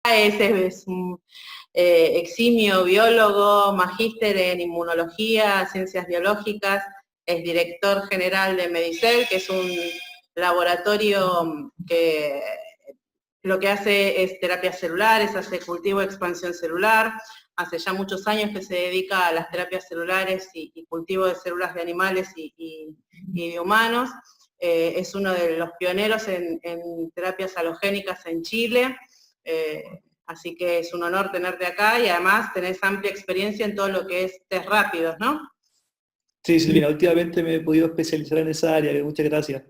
Es un eximio biólogo, magíster en inmunología, ciencias biológicas, es director general de Medicel, que es un laboratorio que lo que hace es terapias celulares, hace cultivo de expansión celular, hace ya muchos años que se dedica a las terapias celulares y cultivo de células de animales y de humanos. Es uno de los pioneros en terapias halogénicas en Chile. Así que es un honor tenerte acá y además tenés amplia experiencia en todo lo que es test rápidos, ¿no? Sí, Silvina, últimamente me he podido especializar en esa área, muchas gracias.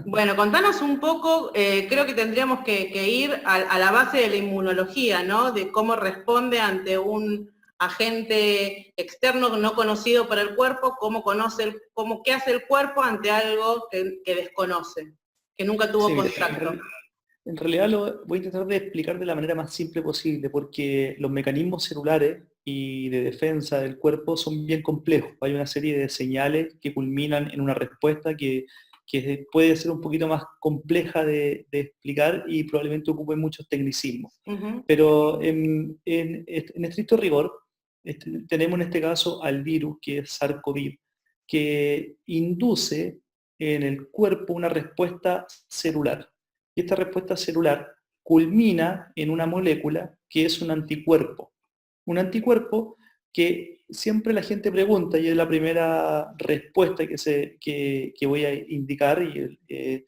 Bueno, contanos un poco, creo que tendríamos que ir a la base de la inmunología, ¿no? De cómo responde ante un agente externo no conocido para el cuerpo, qué hace el cuerpo ante algo que desconoce, que nunca tuvo Sí, mira, contacto. en realidad lo voy a intentar de explicar de la manera más simple posible, porque los mecanismos celulares y de defensa del cuerpo son bien complejos. Hay una serie de señales que culminan en una respuesta que puede ser un poquito más compleja de explicar y probablemente ocupe muchos tecnicismos. Uh-huh. Pero en estricto rigor, tenemos en este caso al virus, que es SARS-CoV, que induce en el cuerpo una respuesta celular. Y esta respuesta celular culmina en una molécula que es un anticuerpo. Un anticuerpo que siempre la gente pregunta, y es la primera respuesta que voy a indicar, de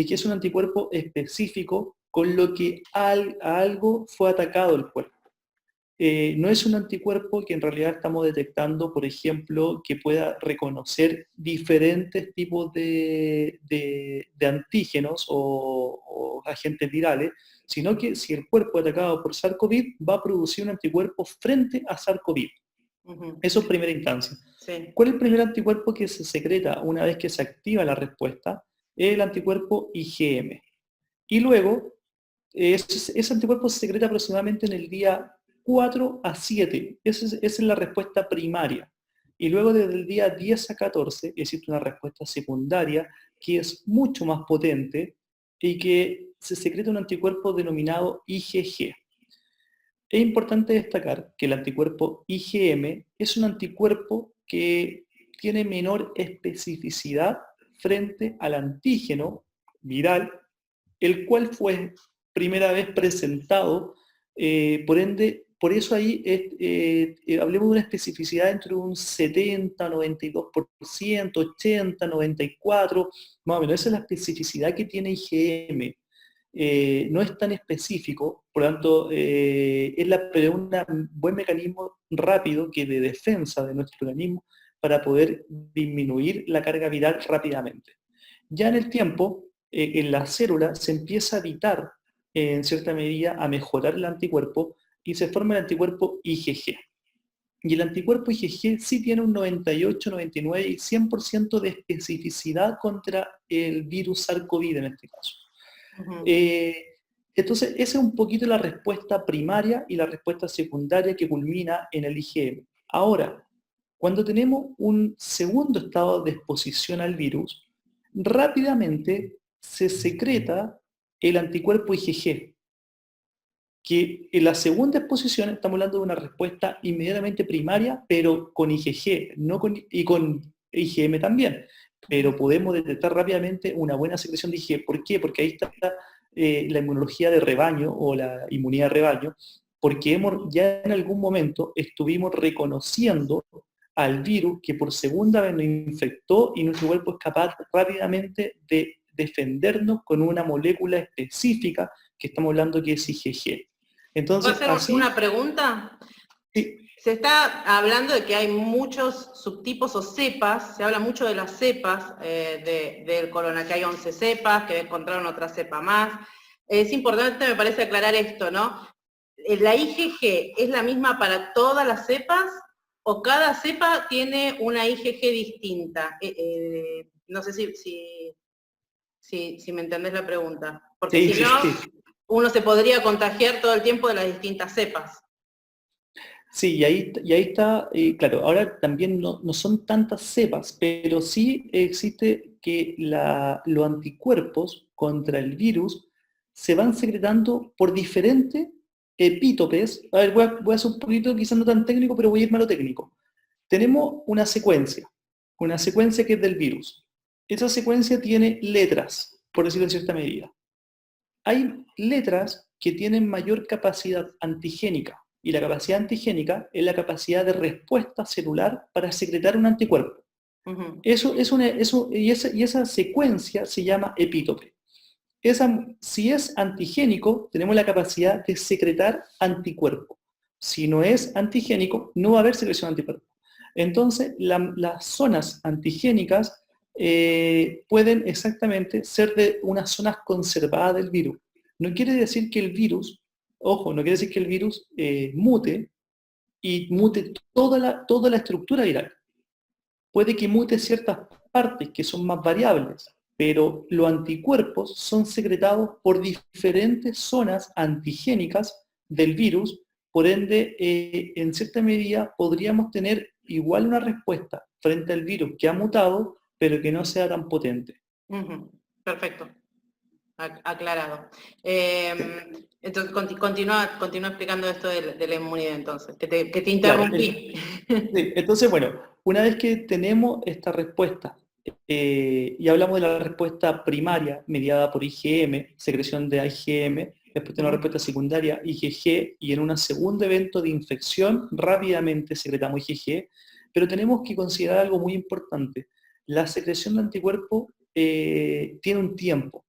que es un anticuerpo específico con lo que a algo fue atacado el cuerpo. No es un anticuerpo que en realidad estamos detectando, por ejemplo, que pueda reconocer diferentes tipos de antígenos o agentes virales, sino que si el cuerpo es atacado por SARS-CoV, va a producir un anticuerpo frente a SARS-CoV. Uh-huh. Eso en primera instancia. Sí. ¿Cuál es el primer anticuerpo que se secreta una vez que se activa la respuesta? Es el anticuerpo IgM. Y luego, ese anticuerpo se secreta aproximadamente en el día 4 a 7. Esa es la respuesta primaria. Y luego desde el día 10 a 14 existe una respuesta secundaria que es mucho más potente y que se secreta un anticuerpo denominado IgG. Es importante destacar que el anticuerpo IgM es un anticuerpo que tiene menor especificidad frente al antígeno viral, el cual fue primera vez presentado, por ende, por eso ahí hablemos de una especificidad entre un 70, 92%, 80, 94%, más o menos, esa es la especificidad que tiene IgM. No es tan específico, por lo tanto, es un buen mecanismo rápido que de defensa de nuestro organismo para poder disminuir la carga viral rápidamente. Ya en el tiempo, en la célula se empieza a evitar, en cierta medida, a mejorar el anticuerpo y se forma el anticuerpo IgG. Y el anticuerpo IgG sí tiene un 98, 99 y 100% de especificidad contra el virus SARS-CoV en este caso. Uh-huh. Entonces, esa es un poquito la respuesta primaria y la respuesta secundaria que culmina en el IgM. Ahora, cuando tenemos un segundo estado de exposición al virus, rápidamente se secreta el anticuerpo IgG, que en la segunda exposición estamos hablando de una respuesta inmediatamente primaria, pero con IgG y con IgM también. Pero podemos detectar rápidamente una buena secreción de IgG. ¿Por qué? Porque ahí está la inmunología de rebaño o la inmunidad de rebaño, porque ya en algún momento estuvimos reconociendo al virus que por segunda vez nos infectó y nuestro cuerpo es capaz rápidamente de defendernos con una molécula específica que estamos hablando que es IgG. ¿Puedo Entonces, hacer una así, pregunta? sí, Se está hablando de que hay muchos subtipos o cepas, se habla mucho de las cepas del corona, que hay 11 cepas, que encontraron otra cepa más. Es importante, me parece, aclarar esto, ¿no? ¿La IgG es la misma para todas las cepas o cada cepa tiene una IgG distinta? No sé si me entendés la pregunta, porque sí, si sí, no, sí. uno se podría contagiar todo el tiempo de las distintas cepas. Sí, y ahí está, claro, ahora también no son tantas cepas, pero sí existe que los anticuerpos contra el virus se van secretando por diferente epítopes. A ver, voy a hacer un poquito, quizás no tan técnico, pero voy a irme a lo técnico. Tenemos una secuencia que es del virus. Esa secuencia tiene letras, por decirlo en cierta medida. Hay letras que tienen mayor capacidad antigénica, y la capacidad antigénica es la capacidad de respuesta celular para secretar un anticuerpo. Ujú. Y esa secuencia se llama epítope. Si es antigénico, tenemos la capacidad de secretar anticuerpo. Si no es antigénico, no va a haber secreción de anticuerpo. Entonces, las zonas antigénicas pueden exactamente ser de unas zonas conservadas del virus. No quiere decir que el virus, ojo, no quiere decir que el virus mute y mute toda la estructura viral. Puede que mute ciertas partes que son más variables, pero los anticuerpos son secretados por diferentes zonas antigénicas del virus, por ende, en cierta medida podríamos tener igual una respuesta frente al virus que ha mutado, pero que no sea tan potente. Ujú. Perfecto. Aclarado. Entonces, continúa explicando esto de la inmunidad, entonces, que te interrumpí. Claro, sí, entonces, bueno, una vez que tenemos esta respuesta, y hablamos de la respuesta primaria mediada por IgM, secreción de IgM, después tenemos una respuesta secundaria IgG, y en un segundo evento de infección rápidamente secretamos IgG, pero tenemos que considerar algo muy importante. La secreción de anticuerpos tiene un tiempo.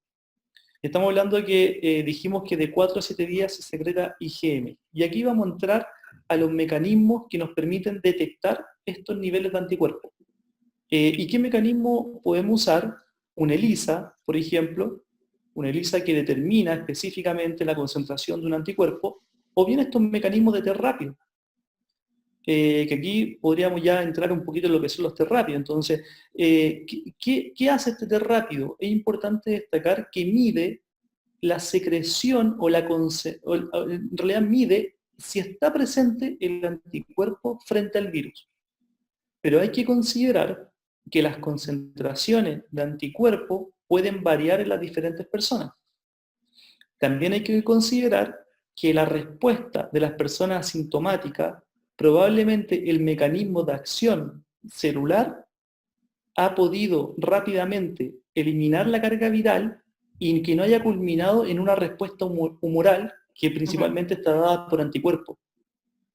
Estamos hablando de que dijimos que de 4 a 7 días se secreta IgM. Y aquí vamos a entrar a los mecanismos que nos permiten detectar estos niveles de anticuerpos. ¿Y qué mecanismo podemos usar? Una ELISA, por ejemplo, una ELISA que determina específicamente la concentración de un anticuerpo, o bien estos mecanismos de test rápido, que aquí podríamos ya entrar un poquito en lo que son los test rápidos. Entonces, ¿qué hace este test rápido? Es importante destacar que mide la secreción en realidad mide si está presente el anticuerpo frente al virus. Pero hay que considerar que las concentraciones de anticuerpo pueden variar en las diferentes personas. También hay que considerar que la respuesta de las personas asintomáticas, probablemente el mecanismo de acción celular ha podido rápidamente eliminar la carga viral y que no haya culminado en una respuesta humoral que principalmente está dada por anticuerpos.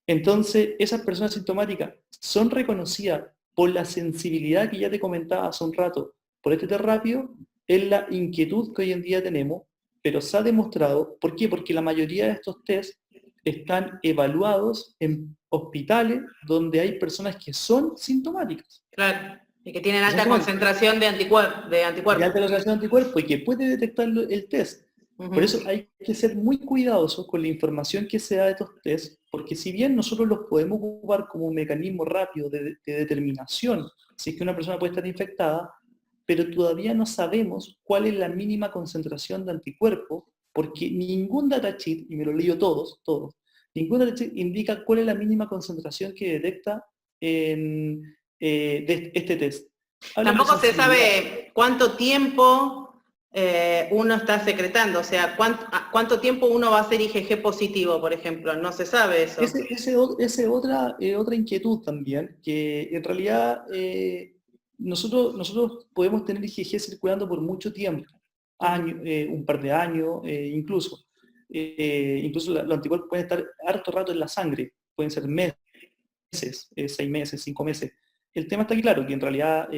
Entonces, esas personas sintomáticas son reconocidas por la sensibilidad que ya te comentaba hace un rato, por este test rápido, es la inquietud que hoy en día tenemos, pero se ha demostrado, ¿por qué? Porque la mayoría de estos tests están evaluados en hospitales donde hay personas que son sintomáticas. Claro, y que tienen alta concentración de anticuerpos. De alta concentración de anticuerpos y que puede detectarlo el test. Por eso hay que ser muy cuidadosos con la información que se da de estos test, porque si bien nosotros los podemos ocupar como un mecanismo rápido de determinación si es que una persona puede estar infectada, pero todavía no sabemos cuál es la mínima concentración de anticuerpos, porque ningún datasheet, y me lo leo todos, ningún datasheet indica cuál es la mínima concentración que detecta de este test. Tampoco se sabe cuánto tiempo uno está secretando, o sea, cuánto tiempo uno va a ser IgG positivo, por ejemplo, no se sabe eso. Esa otra inquietud también, que en realidad nosotros podemos tener IgG circulando por mucho tiempo, un par de años, incluso los anticuerpos pueden estar harto rato en la sangre, pueden ser meses, 6 meses, 5 meses. El tema está aquí claro, que en realidad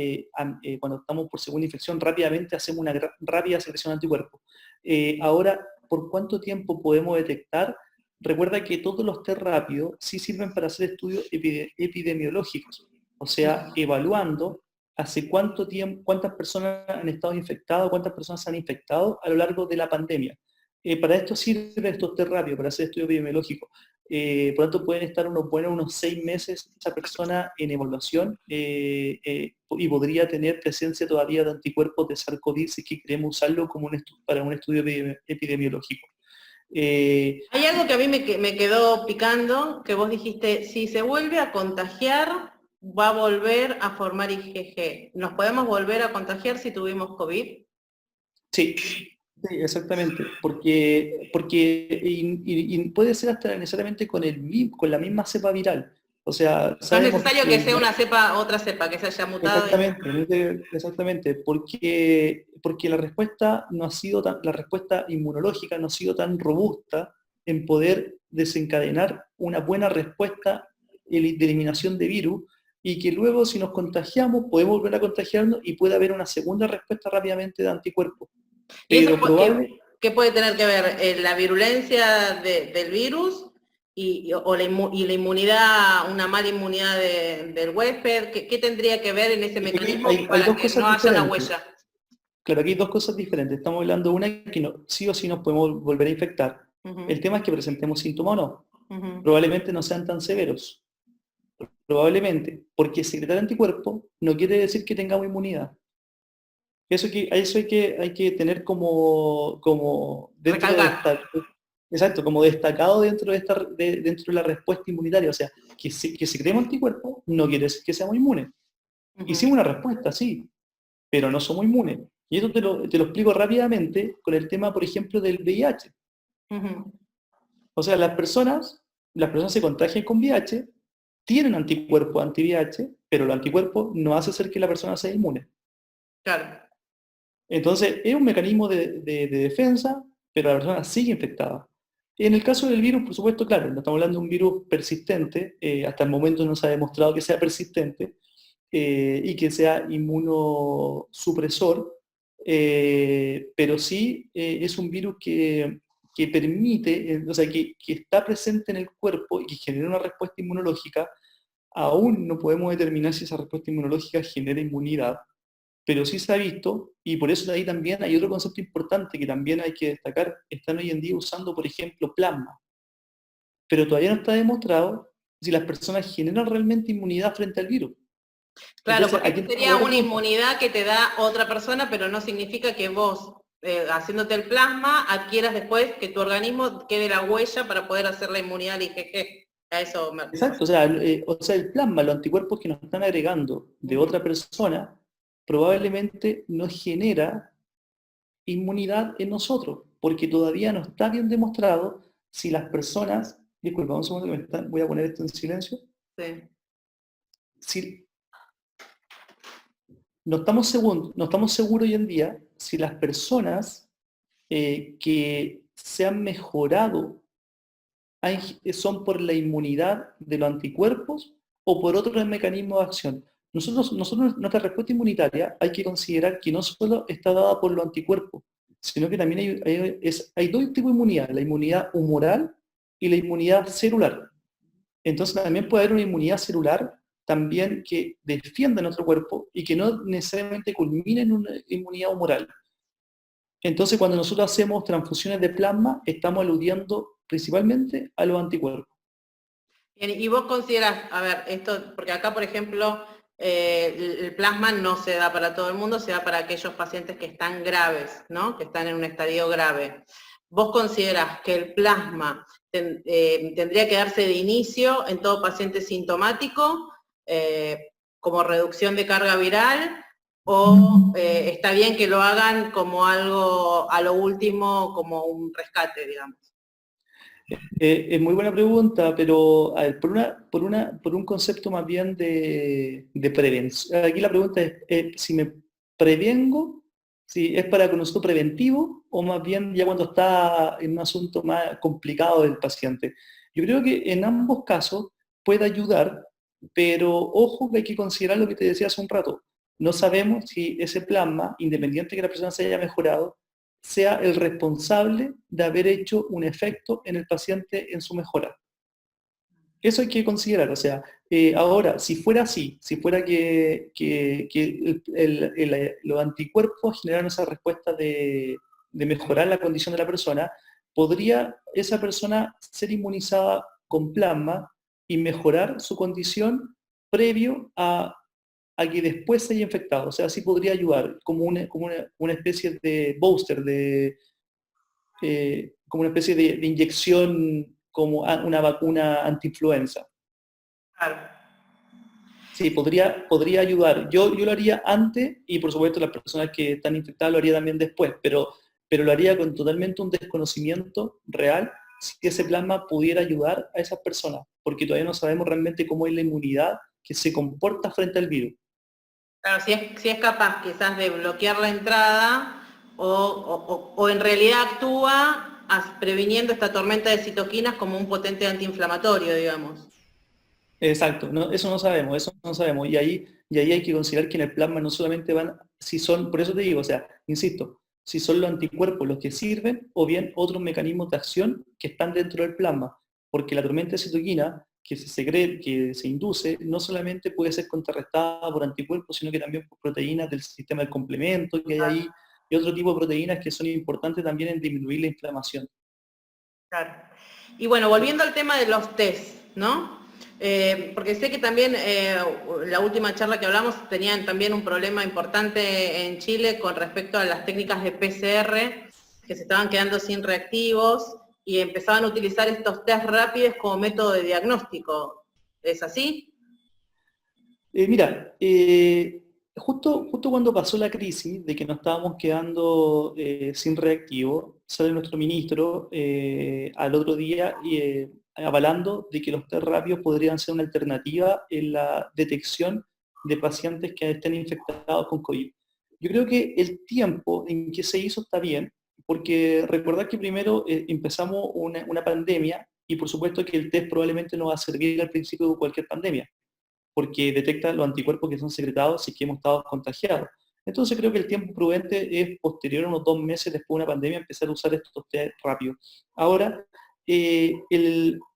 cuando estamos por segunda infección rápidamente hacemos una rápida secreción de anticuerpos. Ahora, ¿por cuánto tiempo podemos detectar? Recuerda que todos los test rápidos sí sirven para hacer estudios epidemiológicos, o sea, evaluando hace cuánto tiempo, cuántas personas han estado infectadas, cuántas personas se han infectado a lo largo de la pandemia. Para esto sirven estos test rápidos, para hacer estudios epidemiológicos. Por lo tanto, pueden estar unos 6 meses esa persona en evaluación y podría tener presencia todavía de anticuerpos de SARS-CoV si es que queremos usarlo como para un estudio epidemiológico. Hay algo que a mí me quedó picando, que vos dijiste, si se vuelve a contagiar, va a volver a formar IgG. ¿Nos podemos volver a contagiar si tuvimos COVID? Sí, Sí, exactamente, porque y puede ser hasta necesariamente con la misma cepa viral. O sea, No es sabemos necesario que que sea una cepa, otra cepa, que se haya mutado. exactamente, exactamente, porque la respuesta no ha sido la respuesta inmunológica no ha sido tan robusta en poder desencadenar una buena respuesta de eliminación de virus y que luego si nos contagiamos podemos volver a contagiarnos y puede haber una segunda respuesta rápidamente de anticuerpos. ¿Y eso Pero probable, qué puede tener que ver? ¿La virulencia del virus y la inmunidad, una mala inmunidad del huésped? ¿Qué tendría que ver en ese aquí mecanismo hay para dos que cosas no haya una diferentes. huella? Claro, aquí hay dos cosas diferentes. Estamos hablando de una que sí o sí nos podemos volver a infectar. Ujú, El tema es que presentemos síntomas o no. ujú. Probablemente no sean tan severos. Probablemente. Porque secretar anticuerpos no quiere decir que tengamos inmunidad. Eso hay que tener como dentro de Recalcar. esta, exacto, como destacado dentro de la respuesta inmunitaria. O sea, que secretemos anticuerpos no quiere decir que seamos inmunes. Ujú, Hicimos una respuesta, sí, pero no somos inmunes. Y esto te lo explico rápidamente con el tema, por ejemplo, del VIH. ujú. O sea, las personas se contagian con VIH, tienen anticuerpos anti-VIH, pero los anticuerpos no hacen ser que la persona sea inmune. Claro. Entonces, es un mecanismo de defensa, pero la persona sigue infectada. En el caso del virus, por supuesto, claro, no estamos hablando de un virus persistente, hasta el momento no se ha demostrado que sea persistente, y que sea inmunosupresor, pero sí es un virus que permite, o sea, que está presente en el cuerpo y que genera una respuesta inmunológica. Aún no podemos determinar si esa respuesta inmunológica genera inmunidad, pero sí se ha visto, y por eso de ahí también hay otro concepto importante que también hay que destacar. Están hoy en día usando, por ejemplo, plasma, pero todavía no está demostrado si las personas generan realmente inmunidad frente al virus. Claro, Entonces, porque aquí esta entra una sería buena una pregunta. inmunidad que te da otra persona, pero no significa que vos, haciéndote el plasma, adquieras después que tu organismo quede la huella para poder hacer la inmunidad al IgG. A eso me... Exacto, o sea, el plasma, los anticuerpos que nos están agregando de Ujú. otra persona, probablemente no genera inmunidad en nosotros, porque todavía no está bien demostrado si las personas, disculpa, un segundo que voy a poner esto en silencio, Sí. si no estamos seguros hoy en día si las personas que se han mejorado son por la inmunidad de los anticuerpos o por otros mecanismos de acción. Nuestra respuesta inmunitaria hay que considerar que no solo está dada por los anticuerpos, sino que también hay dos tipos de inmunidad, la inmunidad humoral y la inmunidad celular. Entonces también puede haber una inmunidad celular también que defienda nuestro cuerpo y que no necesariamente culmine en una inmunidad humoral. Entonces, cuando nosotros hacemos transfusiones de plasma, estamos aludiendo principalmente a los anticuerpos. Bien, y vos considerás, a ver, esto, porque acá, por ejemplo, el plasma no se da para todo el mundo, se da para aquellos pacientes que están graves, ¿no? Que están en un estadio grave. ¿Vos considerás que el plasma tendría que darse de inicio en todo paciente sintomático, como reducción de carga viral, o está bien que lo hagan como algo a lo último, como un rescate, digamos? Es muy buena pregunta, pero a ver, por un concepto más bien de prevención. Aquí la pregunta es si me prevengo, si es para con uso preventivo o más bien ya cuando está en un asunto más complicado del paciente. Yo creo que en ambos casos puede ayudar, pero ojo que hay que considerar lo que te decía hace un rato. No sabemos si ese plasma, independiente de que la persona se haya mejorado, sea el responsable de haber hecho un efecto en el paciente en su mejora. Eso hay que considerar. O sea, ahora, si fuera así, si fuera que los anticuerpos generan esa respuesta de mejorar la condición de la persona, podría esa persona ser inmunizada con plasma y mejorar su condición previo a que después se haya infectado. O sea, sí podría ayudar como una especie de booster, como una especie de inyección, como una vacuna antiinfluenza. Claro. Sí, podría ayudar. Yo lo haría antes y por supuesto las personas que están infectadas lo haría también después, pero pero lo haría con totalmente un desconocimiento real si ese plasma pudiera ayudar a esas personas, porque todavía no sabemos realmente cómo es la inmunidad que se comporta frente al virus. Claro, si es capaz quizás de bloquear la entrada o en realidad actúa previniendo esta tormenta de citoquinas como un potente antiinflamatorio, digamos. Exacto, eso no sabemos. Y ahí hay que considerar que en el plasma no solamente van, si son, por eso te digo, o sea, insisto, si son los anticuerpos los que sirven o bien otros mecanismos de acción que están dentro del plasma. Porque la tormenta de citoquina que se induce, no solamente puede ser contrarrestada por anticuerpos, sino que también por proteínas del sistema del complemento que hay ahí, y otro tipo de proteínas que son importantes también en disminuir la inflamación. Claro. Y bueno, volviendo al tema de los test, ¿no? Porque sé que también la última charla que hablamos tenían también un problema importante en Chile con respecto a las técnicas de PCR que se estaban quedando sin reactivos y empezaban a utilizar estos test rápidos como método de diagnóstico. ¿Es así? Mira, justo cuando pasó la crisis de que nos estábamos quedando sin reactivo, sale nuestro ministro al otro día avalando de que los test rápidos podrían ser una alternativa en la detección de pacientes que estén infectados con COVID. Yo creo que el tiempo en que se hizo está bien, porque recordad que primero empezamos una pandemia y por supuesto que el test probablemente no va a servir al principio de cualquier pandemia porque detecta los anticuerpos que son secretados si que hemos estado contagiados. Entonces creo que el tiempo prudente es posterior a unos 2 meses después de una pandemia empezar a usar estos test rápidos. Ahora,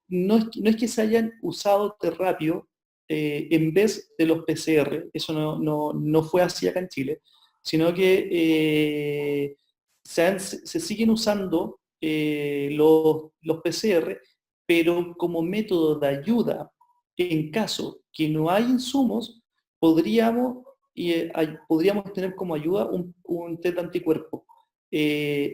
no es que se hayan usado test rápido en vez de los PCR, eso no fue así acá en Chile, sino que se siguen usando los PCR, pero como método de ayuda en caso que no hay insumos, podríamos, podríamos tener como ayuda un test de anticuerpo.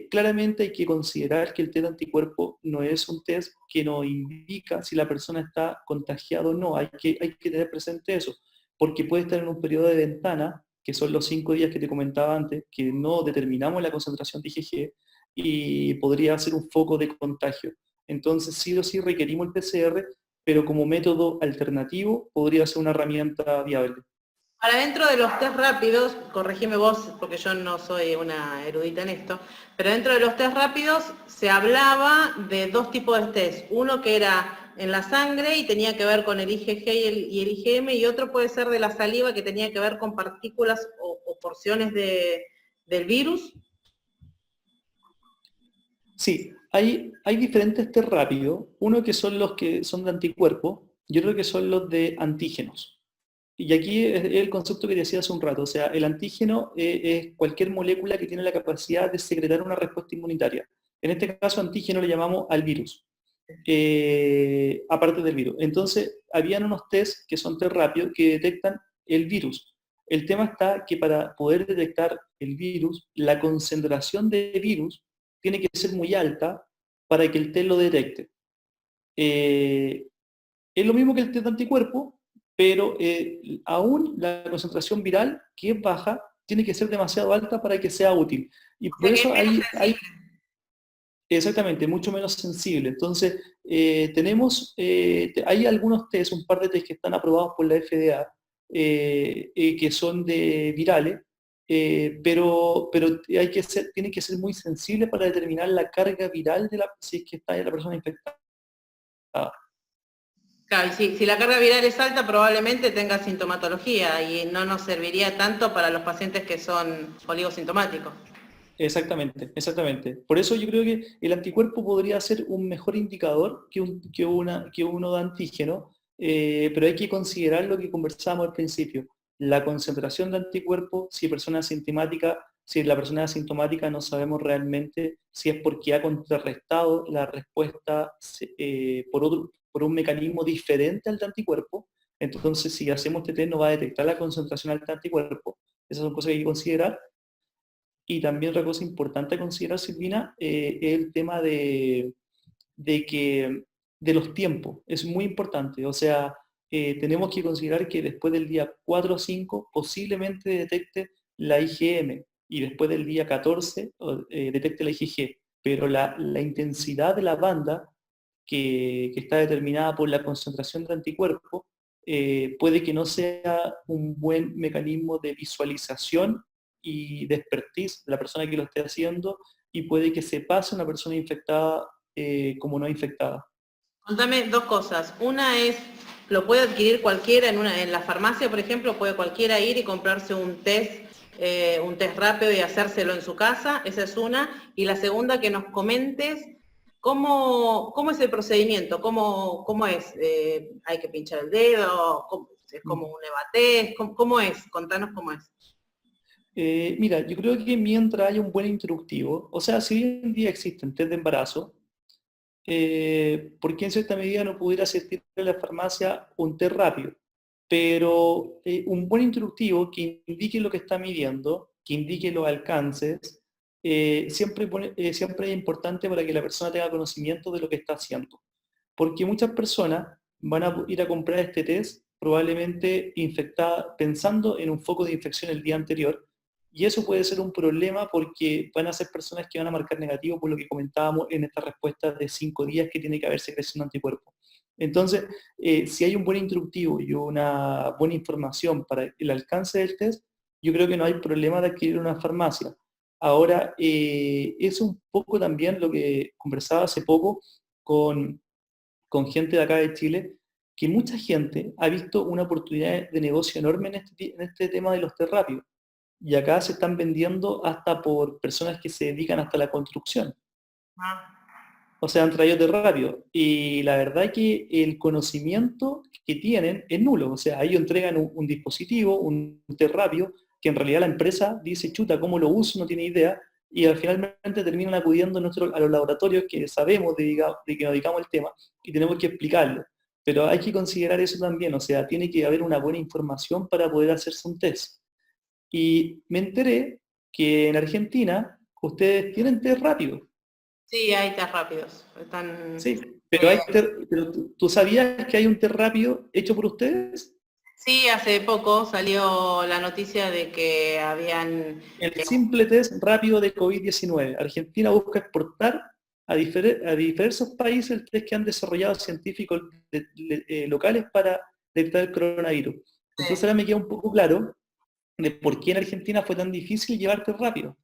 Claramente hay que considerar que el test de anticuerpo no es un test que nos indica si la persona está contagiada o no. Hay que tener presente eso, porque puede estar en un periodo de ventana, que son los 5 días que te comentaba antes, que no determinamos la concentración de IgG y podría ser un foco de contagio. Entonces, sí o sí requerimos el PCR, pero como método alternativo podría ser una herramienta viable. Ahora, dentro de los test rápidos, corregime vos, porque yo no soy una erudita en esto, pero dentro de los test rápidos se hablaba de dos tipos de test. Uno que era en la sangre y tenía que ver con el IgG y el IgM, y otro puede ser de la saliva que tenía que ver con partículas o porciones del virus. Sí, hay diferentes test rápidos, uno que son los que son de anticuerpos y otro que son los de antígenos. Y aquí es el concepto que decía hace un rato, o sea, el antígeno es cualquier molécula que tiene la capacidad de secretar una respuesta inmunitaria. En este caso, antígeno le llamamos al virus, aparte del virus. Entonces, habían unos test que son test rápidos que detectan el virus. El tema está que para poder detectar el virus, la concentración de virus tiene que ser muy alta para que el test lo detecte. Eh, es lo mismo que el test de anticuerpo, pero aún la concentración viral, que es baja, tiene que ser demasiado alta para que sea útil. Y O sea por que es eso menos hay sensible. exactamente, mucho menos sensible. Entonces, hay algunos test, un par de test que están aprobados por la FDA, que son de virales, pero tiene que ser muy sensible para determinar la carga viral si es que está la persona infectada. Claro, y si la carga viral es alta, probablemente tenga sintomatología y no nos serviría tanto para los pacientes que son oligosintomáticos. Exactamente, exactamente. Por eso yo creo que el anticuerpo podría ser un mejor indicador que uno de antígeno, pero hay que considerar lo que conversábamos al principio, la concentración de anticuerpos, si la persona es asintomática no sabemos realmente si es porque ha contrarrestado la respuesta por un mecanismo diferente al de anticuerpo. Entonces, si hacemos este test no va a detectar la concentración alta de anticuerpo. Esas son cosas que hay que considerar. Y también otra cosa importante a considerar, Silvina, es el tema de que, de los tiempos. Es muy importante. O sea, tenemos que considerar que después del día 4 o 5 posiblemente detecte la IgM. y después del día 14 detecte la IgG, pero la intensidad de la banda que está determinada por la concentración de anticuerpos, puede que no sea un buen mecanismo de visualización y de expertise de la persona que lo esté haciendo, y puede que se pase a una persona infectada como no infectada. Contame dos cosas. Una es, ¿lo puede adquirir cualquiera en la farmacia, por ejemplo? ¿Puede cualquiera ir y comprarse un test rápido y hacérselo en su casa? Esa es una. Y la segunda, que nos comentes cómo es el procedimiento, cómo es. ¿Hay que pinchar el dedo? ¿Es como un EVA-test? ¿Cómo es? Contanos cómo es. Mira, yo creo que mientras haya un buen instructivo, o sea, si hoy en día existen test de embarazo, ¿por qué en cierta medida no pudiera asistir a la farmacia un test rápido? Pero un buen instructivo que indique lo que está midiendo, que indique los alcances, siempre es importante para que la persona tenga conocimiento de lo que está haciendo. Porque muchas personas van a ir a comprar este test probablemente infectada, pensando en un foco de infección el día anterior, y eso puede ser un problema porque van a ser personas que van a marcar negativo por lo que comentábamos en esta respuesta de 5 días que tiene que haber secreción de anticuerpos. Entonces, si hay un buen instructivo y una buena información para el alcance del test, yo creo que no hay problema de adquirir una farmacia. Ahora, es un poco también lo que conversaba hace poco con gente de acá de Chile, que mucha gente ha visto una oportunidad de negocio enorme en este tema de los test rápidos. Y acá se están vendiendo hasta por personas que se dedican hasta la construcción. O sea, han traído test rápido. Y la verdad es que el conocimiento que tienen es nulo. O sea, ellos entregan un dispositivo, un test rápido, que en realidad la empresa dice, chuta, ¿cómo lo uso? No tiene idea. Y al finalmente terminan acudiendo a los laboratorios que sabemos de que nos dedicamos al tema y tenemos que explicarlo. Pero hay que considerar eso también. O sea, tiene que haber una buena información para poder hacerse un test. Y me enteré que en Argentina ustedes tienen test rápido. Sí, hay test rápidos. Sí, pero, pero ¿tú sabías que hay un test rápido hecho por ustedes? Sí, hace poco salió la noticia de que habían... El simple test rápido de COVID-19. Argentina busca exportar a diversos países el test que han desarrollado científicos locales para detectar el coronavirus. Entonces ahora me queda un poco claro de por qué en Argentina fue tan difícil llevar test rápido.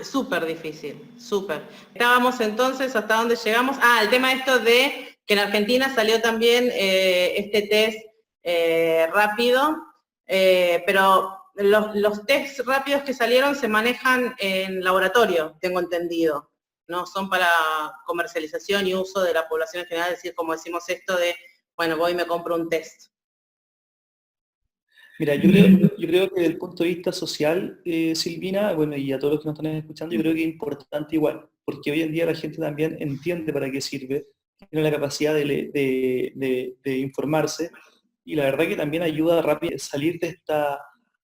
Súper difícil, súper. Estábamos entonces, ¿hasta dónde llegamos? El tema esto de que en Argentina salió también este test rápido, pero los tests rápidos que salieron se manejan en laboratorio, tengo entendido. No son para comercialización y uso de la población en general, es decir, como decimos esto de, bueno, voy y me compro un test. Mira, yo creo que desde el punto de vista social, Silvina, bueno, y a todos los que nos están escuchando, yo creo que es importante igual, porque hoy en día la gente también entiende para qué sirve, tiene la capacidad de informarse, y la verdad que también ayuda rápido a salir de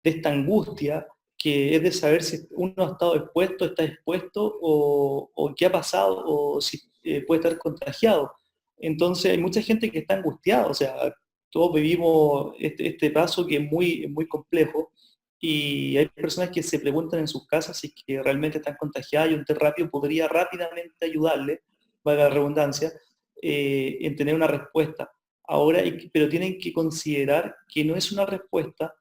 esta angustia, que es de saber si uno ha estado expuesto, está expuesto, o qué ha pasado, o si puede estar contagiado. Entonces hay mucha gente que está angustiada, o sea, todos vivimos este paso que es muy complejo, y hay personas que se preguntan en sus casas si es que realmente están contagiadas, y un test rápido podría rápidamente ayudarle, valga la redundancia, en tener una respuesta. Ahora, pero tienen que considerar que no es una respuesta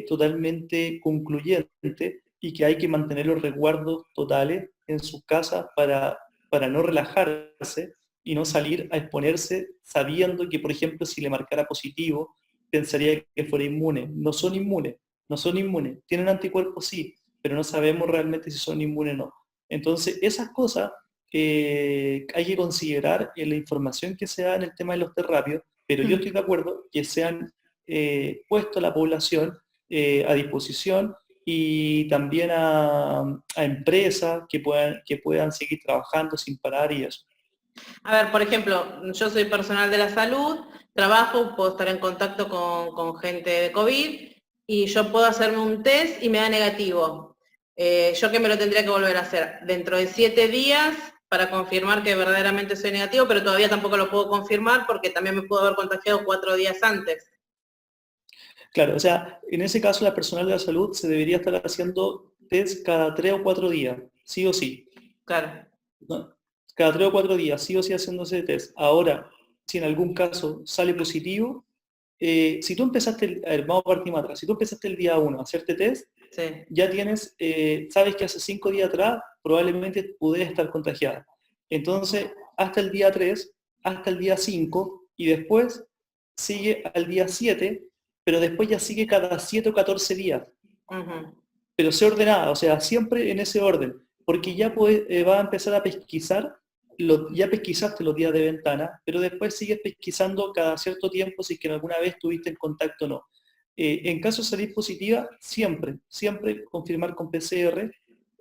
totalmente concluyente, y que hay que mantener los resguardos totales en sus casas para no relajarse y no salir a exponerse sabiendo que, por ejemplo, si le marcara positivo, pensaría que fuera inmune. No son inmunes, no son inmunes. Tienen anticuerpos, sí, pero no sabemos realmente si son inmunes o no. Entonces, esas cosas hay que considerar en la información que se da en el tema de los test rápidos, pero yo estoy de acuerdo que sean puesto a la población a disposición, y también a empresas que puedan seguir trabajando sin parar y eso. A ver, por ejemplo, yo soy personal de la salud, trabajo, puedo estar en contacto con gente de COVID y yo puedo hacerme un test y me da negativo. ¿Yo qué me lo tendría que volver a hacer? Dentro de 7 días para confirmar que verdaderamente soy negativo, pero todavía tampoco lo puedo confirmar porque también me puedo haber contagiado 4 días antes. Claro, o sea, en ese caso la personal de la salud se debería estar haciendo test cada 3 o 4 días, sí o sí. Claro. ¿No? Cada 3 o 4 días, sí o sí haciéndose test. Ahora, si en algún caso sale positivo, si tú empezaste, a ver, vamos a partir más atrás, si tú empezaste el día 1 a hacerte test, Sí. ya tienes, sabes que hace 5 días atrás probablemente pudieras estar contagiada. Entonces, hasta el día 3, hasta el día 5, y después sigue al día 7, pero después ya sigue cada 7 o 14 días. Ujú. Pero sé ordenada, o sea, siempre en ese orden, porque ya vas a empezar a pesquisar, ya pesquisaste los días de ventana, pero después sigues pesquisando cada cierto tiempo si es que alguna vez tuviste en contacto o no. En caso de salir positiva, siempre confirmar con PCR,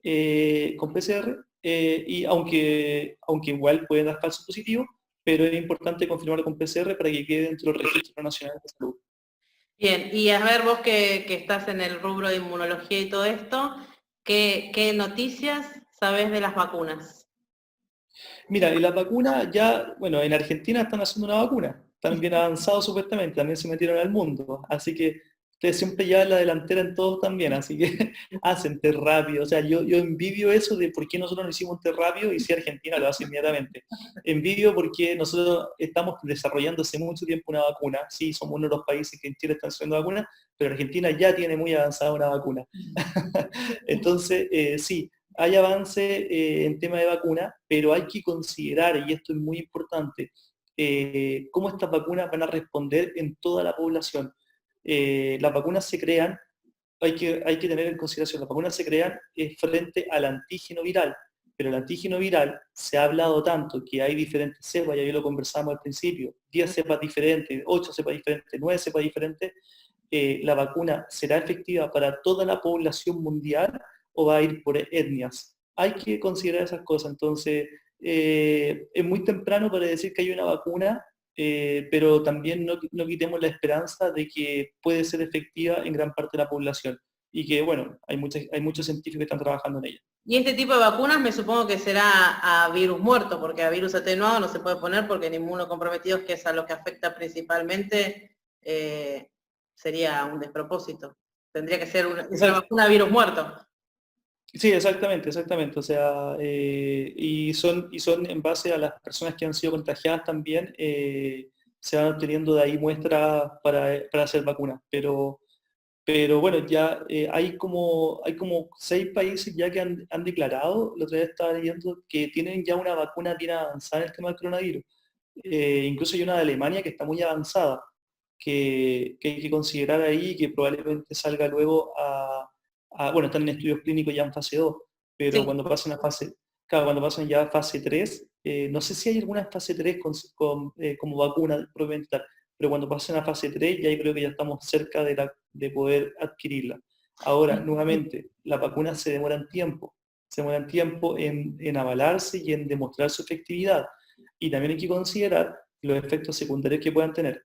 y aunque igual puede dar falso positivo, pero es importante confirmar con PCR para que quede dentro del Registro Nacional de Salud. Bien, y a ver, vos que estás en el rubro de inmunología y todo esto, ¿qué noticias sabés de las vacunas? Mira, y la vacuna ya, bueno, en Argentina están haciendo una vacuna, están bien avanzados supuestamente, también se metieron al mundo, así que ustedes siempre llevan la delantera en todos también, así que hacen test rápido, o sea, yo envidio eso de por qué nosotros no hicimos un test rápido y si Argentina lo hace inmediatamente. Envidio porque nosotros estamos desarrollando hace mucho tiempo una vacuna, sí, somos uno de los países que en Chile están haciendo vacunas, pero Argentina ya tiene muy avanzada una vacuna. Entonces, sí, hay avance en tema de vacuna, pero hay que considerar, y esto es muy importante, cómo estas vacunas van a responder en toda la población. Las vacunas se crean, hay que tener en consideración, las vacunas se crean frente al antígeno viral, pero el antígeno viral se ha hablado tanto que hay diferentes cepas, ya lo conversamos al principio, 10 cepas diferentes, 8 cepas diferentes, 9 cepas diferentes. ¿La vacuna será efectiva para toda la población mundial o va a ir por etnias? Hay que considerar esas cosas. Entonces, es muy temprano para decir que hay una vacuna, pero también no quitemos la esperanza de que puede ser efectiva en gran parte de la población. Y que, bueno, hay muchos científicos que están trabajando en ella. Y este tipo de vacunas me supongo que será a virus muerto, porque a virus atenuado no se puede poner porque en inmunocomprometidos, que es a lo que afecta principalmente, sería un despropósito. Tendría que ser una vacuna a virus muerto. Sí, exactamente. O sea, y son en base a las personas que han sido contagiadas también, se van obteniendo de ahí muestras para hacer vacunas. Pero bueno, ya hay como 6 países ya que han declarado, la otra vez estaba leyendo, que tienen ya una vacuna bien avanzada en el tema del coronavirus. Incluso hay una de Alemania que está muy avanzada, que hay que considerar ahí, que probablemente salga luego bueno, están en estudios clínicos ya en fase 2, pero Sí. cuando pasen a fase, claro, cuando pasen ya a fase 3, no sé si hay alguna en fase 3 como vacuna propiamente tal, pero cuando pasen a fase 3 ya yo creo que ya estamos cerca de poder adquirirla. Ahora, nuevamente, las vacunas se demoran tiempo en avalarse y en demostrar su efectividad. Y también hay que considerar los efectos secundarios que puedan tener.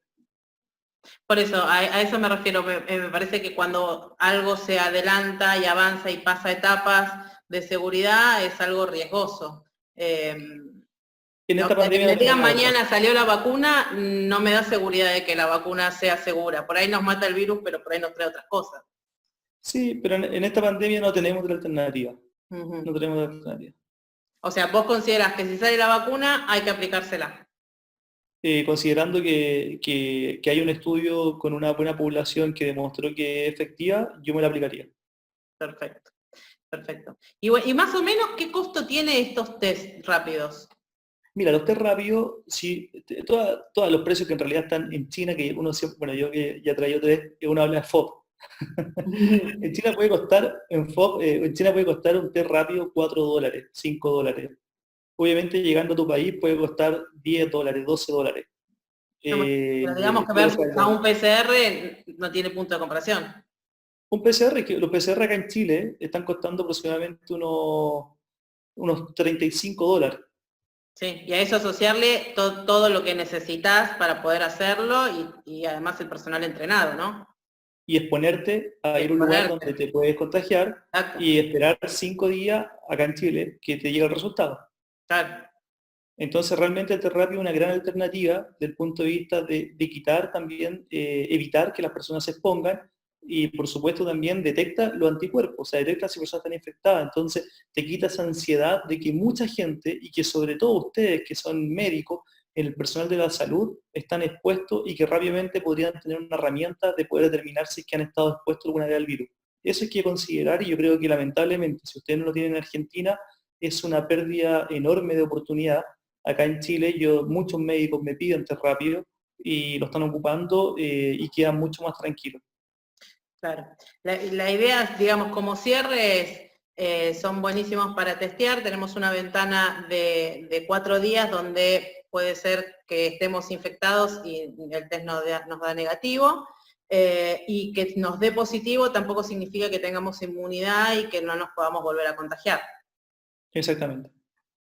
Por eso, a eso me refiero. Me parece que cuando algo se adelanta y avanza y pasa etapas de seguridad es algo riesgoso. En O esta sea, que pandemia me no digan tenemos otra. mañana salió la vacuna, no me da seguridad de que la vacuna sea segura. Por ahí nos mata el virus, pero por ahí nos trae otras cosas. Sí, pero en esta pandemia no tenemos otra alternativa. Ujú. No tenemos otra alternativa. O sea, vos considerás que si sale la vacuna hay que aplicársela. Considerando que hay un estudio con una buena población que demostró que es efectiva, yo me la aplicaría. Perfecto, perfecto. Y más o menos, ¿qué costo tiene estos test rápidos? Mira, los test rápidos, sí, todos los precios que en realidad están en China, que uno siempre, bueno, yo que ya traía test, que uno habla de FOB. En China puede costar, en China puede costar un test rápido $4, $5. Obviamente llegando a tu país puede costar $10, $12. Pero digamos que Pero, o sea, versus a un PCR no tiene punto de comparación. un PCR, que los PCR acá en Chile están costando aproximadamente unos $35. Sí, y a eso asociarle todo lo que necesitas para poder hacerlo y además el personal entrenado, ¿no? Y exponerte a ir a un lugar donde Exponerte. te puedes contagiar Exacto. y esperar 5 días acá en Chile que te llegue el resultado. Claro. Entonces realmente el terapia es una gran alternativa desde el punto de vista de quitar también, evitar que las personas se expongan y por supuesto también detecta los anticuerpos, o sea, detecta si la persona está infectada, entonces te quita esa ansiedad de que mucha gente, y que sobre todo ustedes que son médicos, el personal de la salud, están expuestos y que rápidamente podrían tener una herramienta de poder determinar si es que han estado expuestos alguna vez al virus. Eso hay que considerar y yo creo que lamentablemente, si ustedes no lo tienen en Argentina, es una pérdida enorme de oportunidad. Acá en Chile, muchos médicos me piden test rápido y lo están ocupando y quedan mucho más tranquilos. Claro. La idea, digamos, como cierre es, son buenísimos para testear. Tenemos una ventana de 4 días donde puede ser que estemos infectados y el test nos da negativo. Y que nos dé positivo tampoco significa que tengamos inmunidad y que no nos podamos volver a contagiar. Exactamente.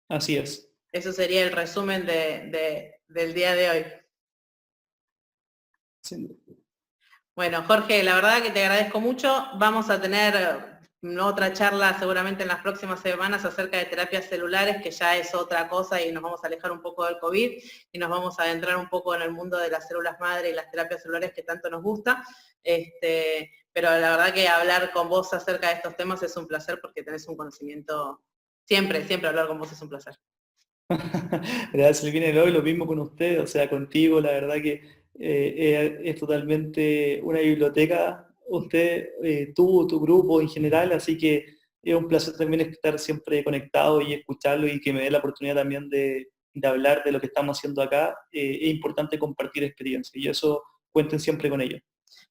Así es. Eso sería el resumen del día de hoy. Sí. Bueno, Jorge, la verdad que te agradezco mucho. Vamos a tener otra charla seguramente en las próximas semanas acerca de terapias celulares, que ya es otra cosa y nos vamos a alejar un poco del COVID y nos vamos a adentrar un poco en el mundo de las células madre y las terapias celulares que tanto nos gusta. Pero la verdad que hablar con vos acerca de estos temas es un placer porque tenés un conocimiento, siempre hablar con vos es un placer. Gracias, Silvina, lo mismo con usted, o sea, contigo, la verdad que es totalmente una biblioteca, usted, tú, tu grupo en general, así que es un placer también estar siempre conectado y escucharlo y que me dé la oportunidad también de hablar de lo que estamos haciendo acá. Es importante compartir experiencias y eso cuenten siempre con ello.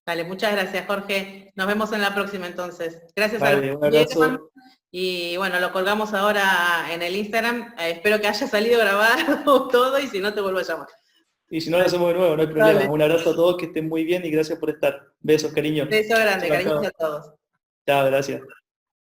Dale, muchas gracias, Jorge. Nos vemos en la próxima entonces. Gracias a los Vale, un que llegan. abrazo. Y bueno, lo colgamos ahora en el Instagram. Espero que haya salido grabado todo y si no te vuelvo a llamar. Y si no, lo hacemos de nuevo, no hay problema. Dale. Un abrazo a todos, que estén muy bien y gracias por estar. Besos, cariño. Beso grande, Chao, cariños chao. a todos. Chao, gracias.